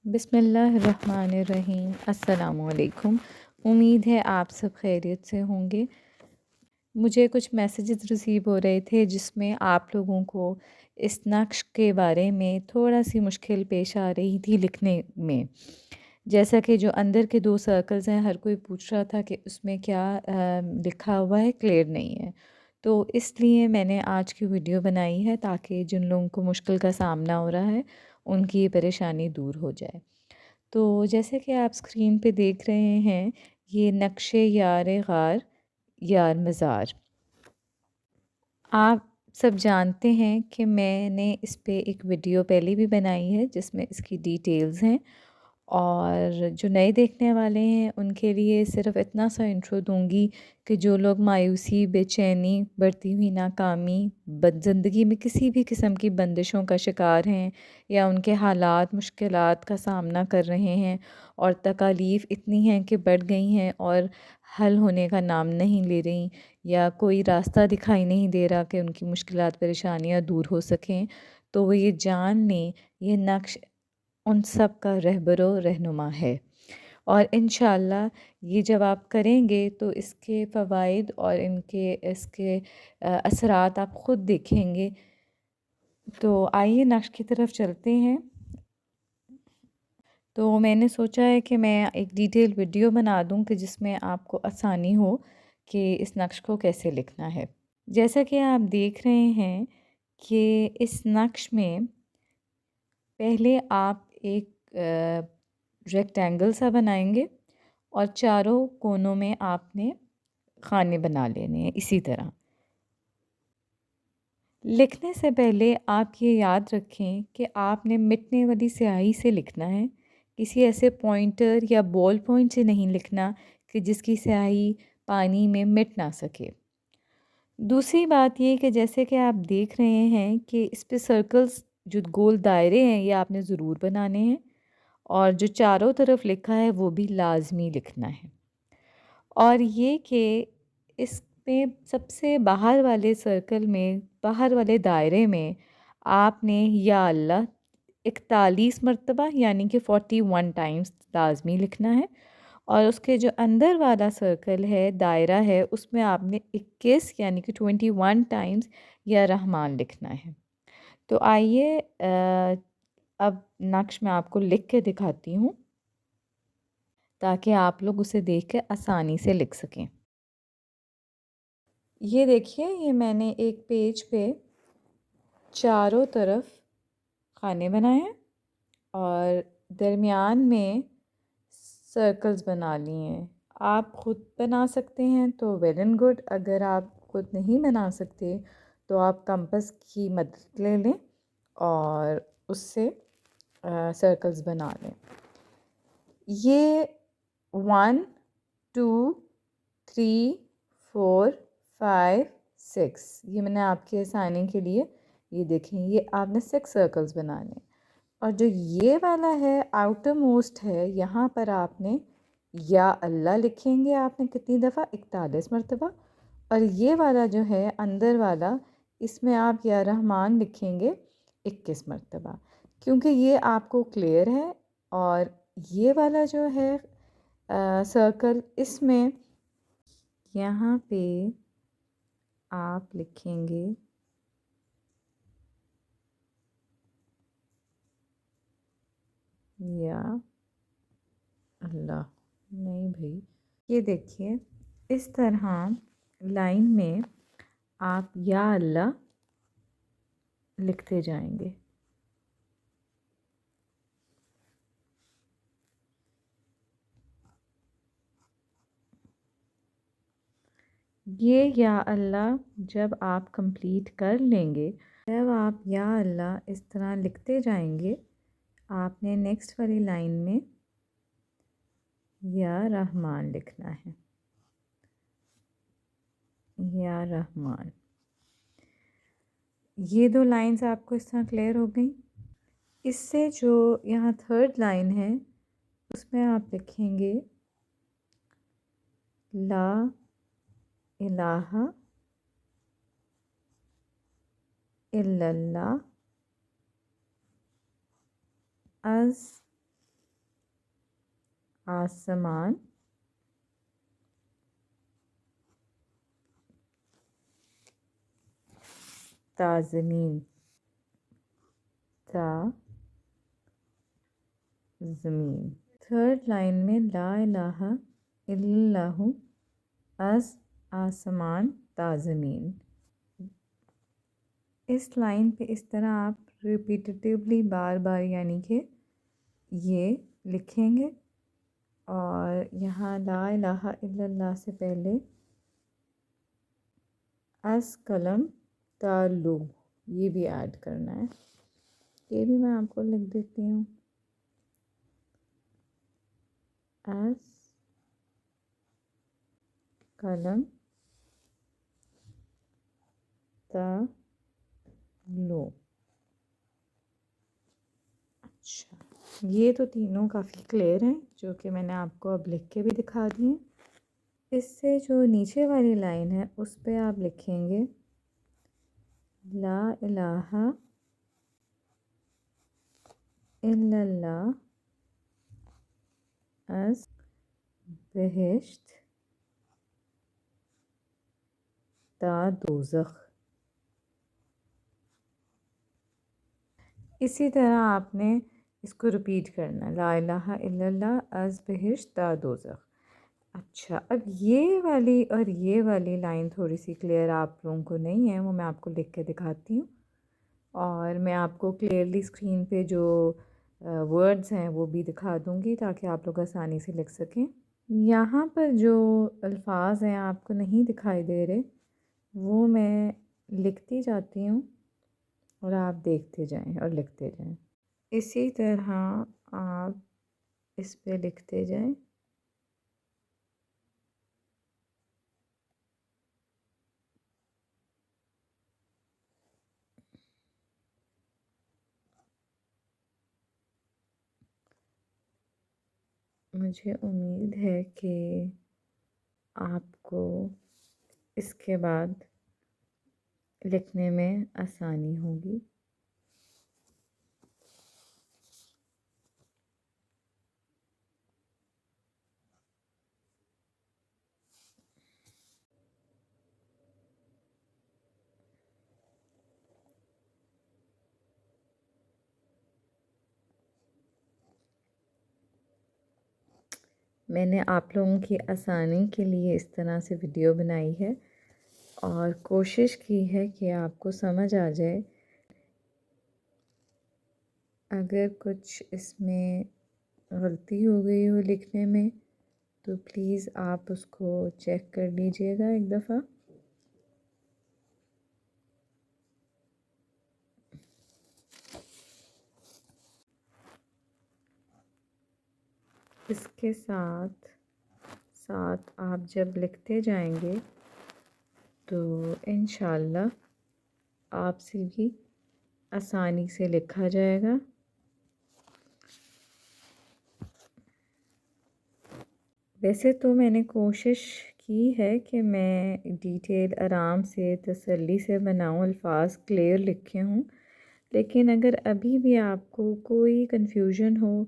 बिस्मिल्लाहिर्रहमानिर्रहीम। अस्सलामुअलैकुम। उम्मीद है आप सब खैरियत से होंगे। मुझे कुछ मैसेजेस रिसीव हो रहे थे जिसमें आप लोगों को इस नक्श के बारे में थोड़ा सी मुश्किल पेश आ रही थी लिखने में। जैसा कि जो अंदर के 2 सर्कल्स हैं, हर कोई पूछ रहा था कि उसमें क्या लिखा हुआ है, क्लियर नहीं है। तो इसलिए मैंने आज की वीडियो बनाई है ताकि जिन लोगों को मुश्किल का सामना हो रहा है उनकी ये परेशानी दूर हो जाए। तो जैसे कि आप स्क्रीन पे देख रहे हैं, ये नक्शे यार गार यार मज़ार। आप सब जानते हैं कि मैंने इस पे एक वीडियो पहले भी बनाई है जिसमें इसकी डिटेल्स हैं, और जो नए देखने वाले हैं उनके लिए सिर्फ़ इतना सा इंट्रो दूँगी कि जो लोग मायूसी, बेचैनी, बढ़ती हुई नाकामी, ज़िंदगी में किसी भी किस्म की बंदिशों का शिकार हैं या उनके हालात मुश्किलात का सामना कर रहे हैं और तकालीफ़ इतनी हैं कि बढ़ गई हैं और हल होने का नाम नहीं ले रही, या कोई रास्ता दिखाई नहीं दे रहा कि उनकी मुश्किलात परेशानियाँ दूर हो सकें, तो वो ये जान लें ये नक्श उन सब का रहबरो रहनुमा है। और इंशाअल्लाह ये जब आप करेंगे तो इसके फ़वाइद और इनके इसके असरात आप ख़ुद देखेंगे। तो आइए नक्श की तरफ चलते हैं। तो मैंने सोचा है कि मैं एक डिटेल वीडियो बना दूं कि जिसमें आपको आसानी हो कि इस नक्श को कैसे लिखना है। जैसा कि आप देख रहे हैं कि इस नक्श में पहले आप एक रेक्टेंगल सा बनाएंगे और चारों कोनों में आपने खाने बना लेने हैं इसी तरह। लिखने से पहले आप ये याद रखें कि आपने मिटने वाली स्याही से लिखना है, किसी ऐसे पॉइंटर या बॉल पॉइंट से नहीं लिखना कि जिसकी स्याही पानी में मिट ना सके। दूसरी बात ये कि जैसे कि आप देख रहे हैं कि इस पे सर्कल्स जो गोल दायरे हैं ये आपने ज़रूर बनाने हैं, और जो चारों तरफ लिखा है वो भी लाज़मी लिखना है। और ये कि इसमें सबसे बाहर वाले सर्कल में, बाहर वाले दायरे में आपने या अल्लाह 41 मरतबा यानी कि 41 टाइम्स लाज़मी लिखना है, और उसके जो अंदर वाला सर्कल है, दायरा है, उसमें आपने 21 यानी कि 21 टाइम्स या रहमान लिखना है। तो आइए अब नक्श मैं आपको लिख के दिखाती हूँ ताकि आप लोग उसे देख के आसानी से लिख सकें। ये देखिए, ये मैंने एक पेज पे चारों तरफ खाने बनाए हैं और दरमियान में सर्कल्स बना लिए हैं। आप ख़ुद बना सकते हैं तो वेल एंड गुड, अगर आप ख़ुद नहीं बना सकते तो आप कंपास की मदद ले लें और उससे सर्कल्स बना लें। ये 1 2 3 4 5 6, ये मैंने आपके आसानी के लिए, ये देखें, ये आपने 6 सर्कल्स बनाने। और जो ये वाला है आउटर मोस्ट है, यहाँ पर आपने या अल्लाह लिखेंगे, आपने कितनी दफ़ा, 41 मरतबा। और ये वाला जो है अंदर वाला, इसमें आप या रहमान लिखेंगे 21 मरतबा, क्योंकि ये आपको क्लियर है। और ये वाला जो है सर्कल, इसमें यहाँ पे आप लिखेंगे या अल्लाह, नहीं भाई, ये देखिए इस तरह लाइन में आप या अल्लाह लिखते जाएंगे। ये या अल्लाह जब आप कंप्लीट कर लेंगे, जब आप या अल्लाह इस तरह लिखते जाएंगे, आपने नेक्स्ट वाली लाइन में या रहमान लिखना है, या रहमान। ये 2 लाइंस आपको इस तरह क्लियर हो गई। इससे जो यहाँ थर्ड लाइन है उसमें आप लिखेंगे ला इलाहा इल्लल्लाह अज़ आसमान, ताज़मीन, ता ज़मीन। थर्ड लाइन में ला इलाहा इल्लल्लाहु अज़ आसमान ता ज़मीन। इस लाइन पे इस तरह आप रिपीटेटिवली बार बार यानी कि ये लिखेंगे और यहाँ ला इलाहा इल्लल्लाह से पहले अस कलम तालु ये भी ऐड करना है। ये भी मैं आपको लिख देती हूँ। अस कलम तालु। अच्छा, ये तो तीनों काफ़ी क्लियर हैं जो कि मैंने आपको अब लिख के भी दिखा दिए। इससे जो नीचे वाली लाइन है उस पे आप लिखेंगे ला इलाहा इल्लल्लाह अज़ बहिश्त ता दोज़ख। इसी तरह आपने इसको रिपीट करना, ला इलाहा इल्लल्लाह अज़ बहिश्त ता दोज़ख। अच्छा, अब ये वाली और ये वाली लाइन थोड़ी सी क्लियर आप लोगों को नहीं है, वो मैं आपको लिख के दिखाती हूँ और मैं आपको क्लियरली स्क्रीन पे जो वर्ड्स हैं वो भी दिखा दूँगी ताकि आप लोग आसानी से लिख सकें। यहाँ पर जो अल्फाज हैं आपको नहीं दिखाई दे रहे, वो मैं लिखती जाती हूँ और आप देखते जाएं और लिखते जाएं। इसी तरह आप इस पे लिखते जाएं। मुझे उम्मीद है कि आपको इसके बाद लिखने में आसानी होगी। मैंने आप लोगों की आसानी के लिए इस तरह से वीडियो बनाई है और कोशिश की है कि आपको समझ आ जाए। अगर कुछ इसमें गलती हो गई हो लिखने में तो प्लीज़ आप उसको चेक कर लीजिएगा एक दफ़ा। इसके साथ साथ आप जब लिखते जाएंगे तो इंशाल्लाह आपसे भी आसानी से लिखा जाएगा। वैसे तो मैंने कोशिश की है कि मैं डिटेल आराम से तसल्ली से बनाऊं, अल्फाज क्लियर लिखे हों, लेकिन अगर अभी भी आपको कोई कन्फ्यूजन हो,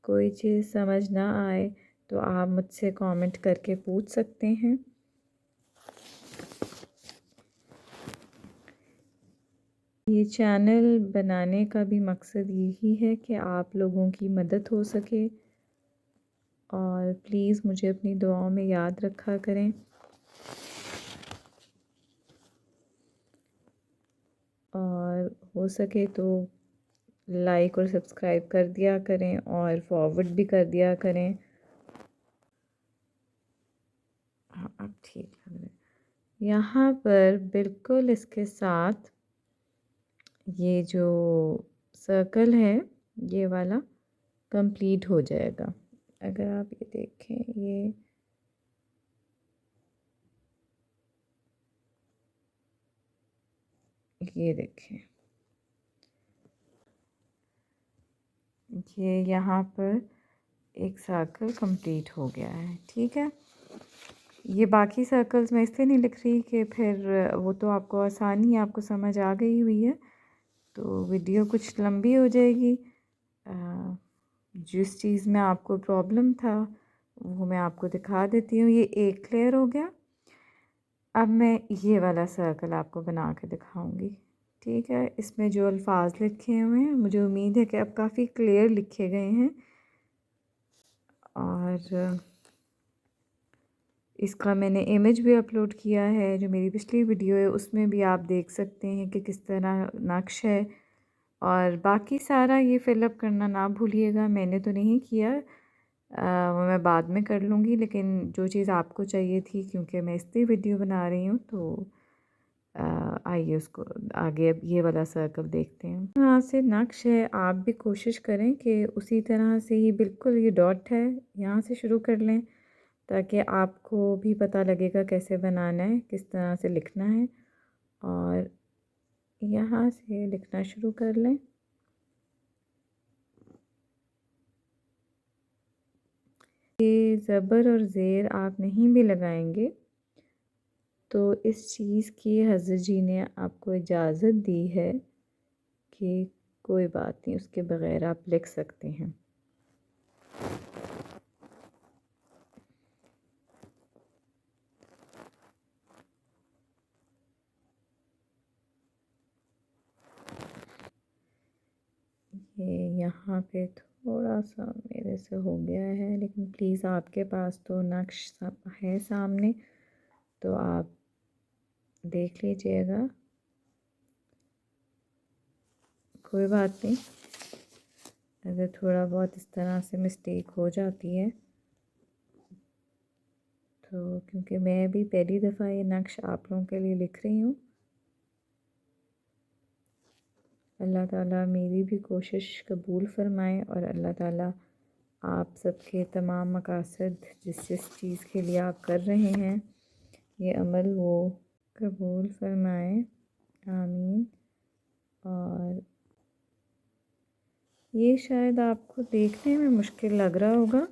कोई चीज़ समझ ना आए तो आप मुझसे कमेंट करके पूछ सकते हैं। ये चैनल बनाने का भी मकसद यही है कि आप लोगों की मदद हो सके और प्लीज़ मुझे अपनी दुआओं में याद रखा करें। और हो सके तो लाइक और सब्सक्राइब कर दिया करें और फॉरवर्ड भी कर दिया करें। हाँ, अब ठीक लग रहा है। यहाँ पर बिल्कुल इसके साथ ये जो सर्कल है ये वाला कंप्लीट हो जाएगा। अगर आप ये देखें, ये देखें, ये यहाँ पर एक सर्कल कंप्लीट हो गया है। ठीक है, ये बाकी सर्कल्स मैं इसलिए नहीं लिख रही कि फिर वो तो आपको आसानी, आपको समझ आ गई हुई है तो वीडियो कुछ लंबी हो जाएगी। जिस चीज़ में आपको प्रॉब्लम था वो मैं आपको दिखा देती हूँ। ये एक लेयर हो गया। अब मैं ये वाला सर्कल आपको बना के दिखाऊंगी। ठीक है, इसमें जो अल्फाज लिखे हुए हैं मुझे उम्मीद है कि अब काफ़ी क्लियर लिखे गए हैं, और इसका मैंने इमेज भी अपलोड किया है। जो मेरी पिछली वीडियो है उसमें भी आप देख सकते हैं कि किस तरह नक्श है। और बाकी सारा ये फ़िलअप करना ना भूलिएगा, मैंने तो नहीं किया, वो मैं बाद में कर लूँगी। लेकिन जो चीज़ आपको चाहिए थी, क्योंकि मैं इसलिए वीडियो बना रही हूँ, तो आइए उसको आगे अब ये वाला सर्कल देखते हैं। यहाँ से नक्श है, आप भी कोशिश करें कि उसी तरह से ही बिल्कुल ये डॉट है यहाँ से शुरू कर लें, ताकि आपको भी पता लगेगा कैसे बनाना है, किस तरह से लिखना है। और यहाँ से लिखना शुरू कर लें। ये ज़बर और ज़ेर आप नहीं भी लगाएंगे तो इस चीज़ की हज़रत जी ने आपको इजाज़त दी है कि कोई बात नहीं, उसके बग़ैर आप लिख सकते हैं। ये यहाँ पे थोड़ा सा मेरे से हो गया है, लेकिन प्लीज़ आपके पास तो नक्श है सामने, तो आप देख लीजिएगा, कोई बात नहीं। अगर थोड़ा बहुत इस तरह से मिस्टेक हो जाती है तो, क्योंकि मैं भी पहली दफ़ा ये नक्श आप लोगों के लिए लिख रही हूँ, अल्लाह ताला मेरी भी कोशिश कबूल फ़रमाए और अल्लाह ताला आप सबके तमाम मकासद जिस जिस चीज़ के लिए आप कर रहे हैं ये अमल वो कबूल फ़रमाए, आमीन। और ये शायद आपको देखने में मुश्किल लग रहा होगा,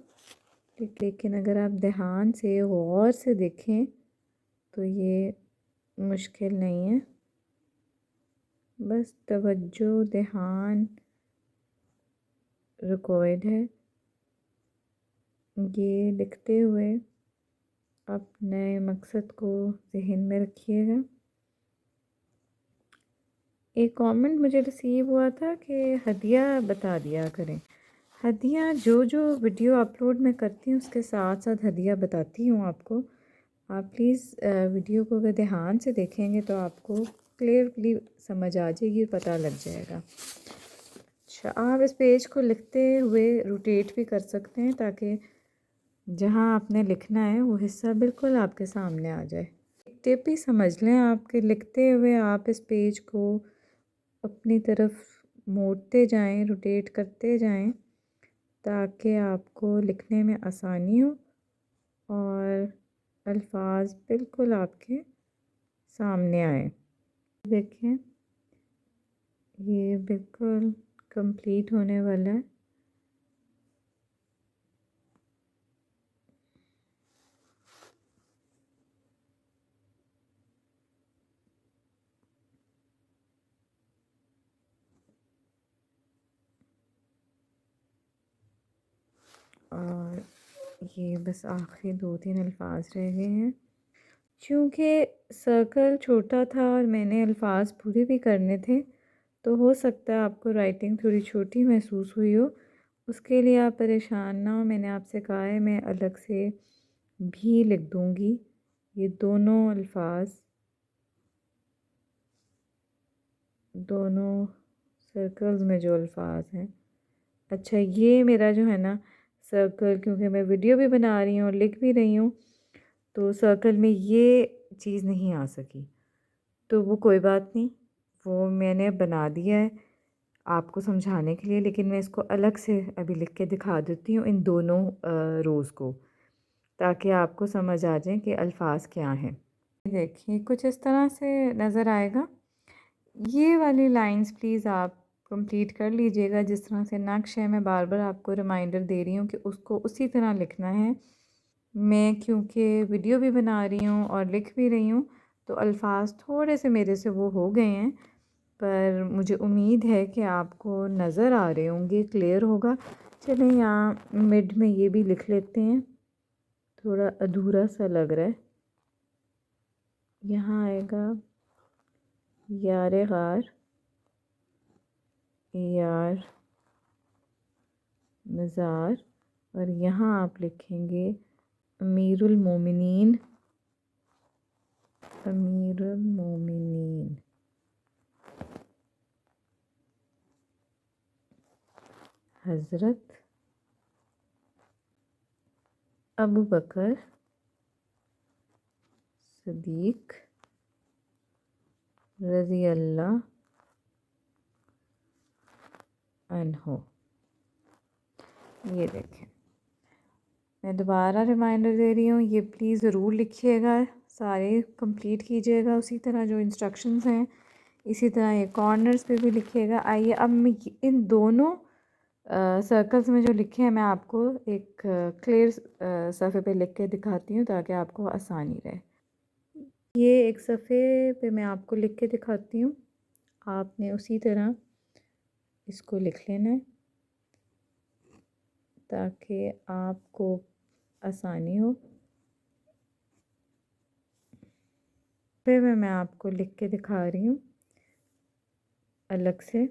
लेकिन अगर आप ध्यान से गौर से देखें तो ये मुश्किल नहीं है। बस तवज्जो, ध्यान रिक्वायर्ड है। ये लिखते हुए अपने मकसद को ज़हन में रखिएगा। एक कमेंट मुझे रिसीव हुआ था कि हदिया बता दिया करें। हदिया जो जो वीडियो अपलोड मैं करती हूँ उसके साथ साथ हदिया बताती हूँ आपको। आप प्लीज़ वीडियो को अगर ध्यान से देखेंगे तो आपको क्लियरली समझ आ जाएगी, पता लग जाएगा। अच्छा, आप इस पेज को लिखते हुए रोटेट भी कर सकते हैं ताकि जहाँ आपने लिखना है वो हिस्सा बिल्कुल आपके सामने आ जाए। टिप ही समझ लें आपके, लिखते हुए आप इस पेज को अपनी तरफ मोड़ते जाएं, रोटेट करते जाएं, ताकि आपको लिखने में आसानी हो और अल्फाज बिल्कुल आपके सामने आए। देखें, ये बिल्कुल कंप्लीट होने वाला है। और ये बस आखिरी 2-3 अल्फाज रह गए हैं। चूँकि सर्कल छोटा था और मैंने अल्फाज पूरे भी करने थे, तो हो सकता है आपको राइटिंग थोड़ी छोटी महसूस हुई हो। उसके लिए आप परेशान ना हो, मैंने आपसे कहा है मैं अलग से भी लिख दूँगी ये दोनों अल्फाज, दोनों सर्कल्स में जो अल्फाज हैं। अच्छा, ये मेरा जो है ना सर्कल, क्योंकि मैं वीडियो भी बना रही हूँ और लिख भी रही हूँ, तो सर्कल में ये चीज़ नहीं आ सकी, तो वो कोई बात नहीं, वो मैंने बना दिया है आपको समझाने के लिए। लेकिन मैं इसको अलग से अभी लिख के दिखा देती हूँ इन दोनों रोज़ को, ताकि आपको समझ आ जाए कि अल्फाज क्या हैं। देखिए कुछ इस तरह से नज़र आएगा। ये वाली लाइंस प्लीज़ आप कंप्लीट कर लीजिएगा जिस तरह से नक्श है। मैं बार बार आपको रिमाइंडर दे रही हूँ कि उसको उसी तरह लिखना है। मैं क्योंकि वीडियो भी बना रही हूँ और लिख भी रही हूँ, तो अल्फाज थोड़े से मेरे से वो हो गए हैं, पर मुझे उम्मीद है कि आपको नज़र आ रहे होंगे, क्लियर होगा। चलें यहाँ मिड में ये भी लिख लेते हैं। थोड़ा अधूरा सा लग रहा है। यहाँ आएगा यार गार, यार मज़ार, और यहाँ आप लिखेंगे अमीरुल मोमिनीन, अमीरुल मोमिनीन हज़रत अबू बकर सदीक रज़ी अल्लाह अन्हो। ये देखें, मैं दोबारा रिमाइंडर दे रही हूँ, ये प्लीज़ ज़रूर लिखिएगा, सारे कंप्लीट कीजिएगा उसी तरह जो इंस्ट्रक्शंस हैं, इसी तरह ये कॉर्नर्स पे भी लिखिएगा। आइए अब मैं इन दोनों सर्कल्स में जो लिखे हैं मैं आपको एक क्लियर सफ़े पे लिख के दिखाती हूँ ताकि आपको आसानी रहे। ये एक सफ़े पे मैं आपको लिख के दिखाती हूँ, आपने उसी तरह इसको लिख लेना है ताकि आपको आसानी हो। फिर मैं आपको लिख के दिखा रही हूँ अलग से।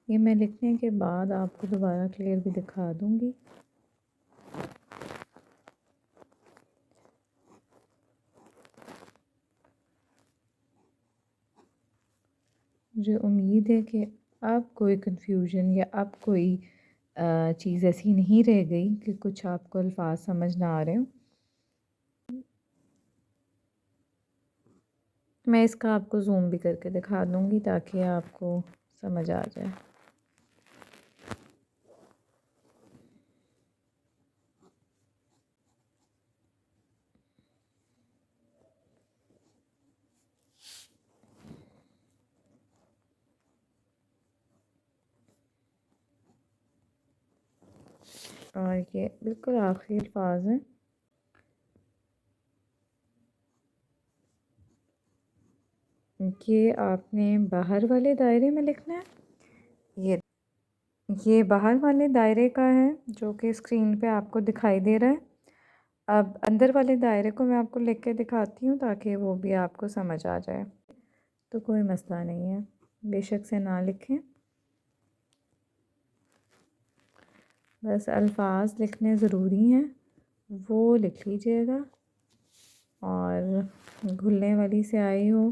ये मैं लिखने के बाद आपको दोबारा क्लियर भी दिखा दूँगी। मुझे उम्मीद है कि अब कोई कंफ्यूजन या अब कोई चीज़ ऐसी नहीं रह गई कि कुछ आपको अल्फाज समझ ना आ रहे हो। मैं इसका आपको जूम भी करके दिखा दूँगी ताकि आपको समझ आ जाए। और ये बिल्कुल आखिरी अल्फाज हैं। ये आपने बाहर वाले दायरे में लिखना है। ये बाहर वाले दायरे का है जो कि स्क्रीन पे आपको दिखाई दे रहा है। अब अंदर वाले दायरे को मैं आपको लिख के दिखाती हूँ ताकि वो भी आपको समझ आ जाए। तो कोई मसला नहीं है, बेशक से ना लिखें, बस अल्फाज लिखने ज़रूरी हैं, वो लिख लीजिएगा। और घुलने वाली स्याही हो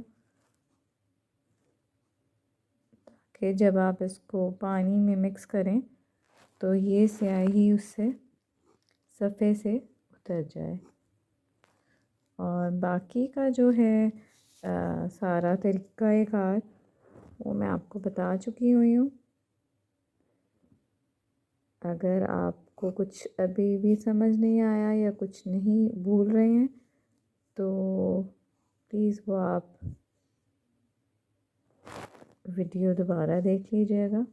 कि जब आप इसको पानी में मिक्स करें तो ये स्याही उससे सफ़े से उतर जाए। और बाकी का जो है सारा तरीक़ाकार वो मैं आपको बता चुकी हुई हूँ। अगर आपको कुछ अभी भी समझ नहीं आया या कुछ नहीं भूल रहे हैं तो प्लीज़ वो आप वीडियो दोबारा देख लीजिएगा।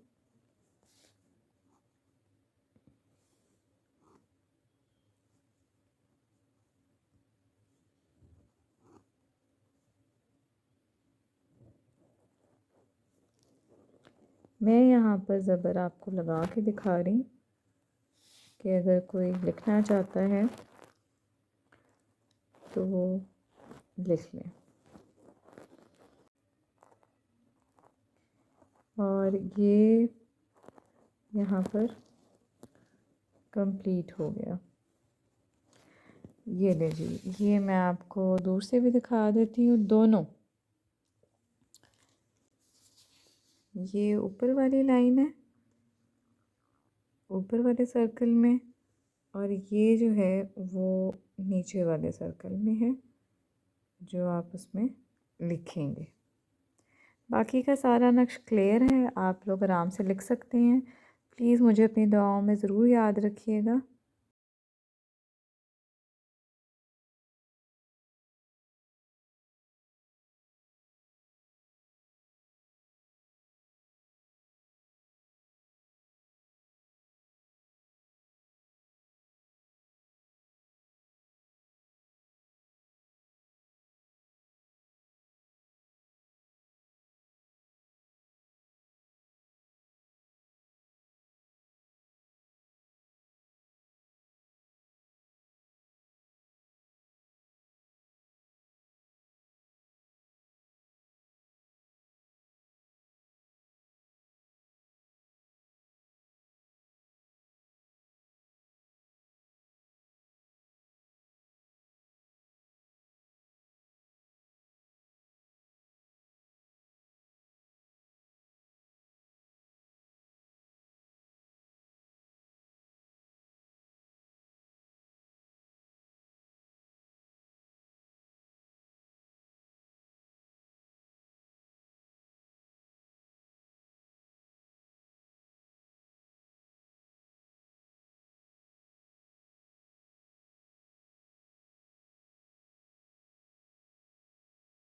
मैं यहाँ पर ज़बर आपको लगा के दिखा रही हूँ कि अगर कोई लिखना चाहता है तो वो लिख लें। और ये यहाँ पर कंप्लीट हो गया। ये ले जी, ये मैं आपको दूर से भी दिखा देती हूँ दोनों। ये ऊपर वाली लाइन है ऊपर वाले सर्कल में, और ये जो है वो नीचे वाले सर्कल में है जो आप उसमें लिखेंगे। बाकी का सारा नक्श क्लियर है, आप लोग आराम से लिख सकते हैं। प्लीज़ मुझे अपनी दुआओं में ज़रूर याद रखिएगा।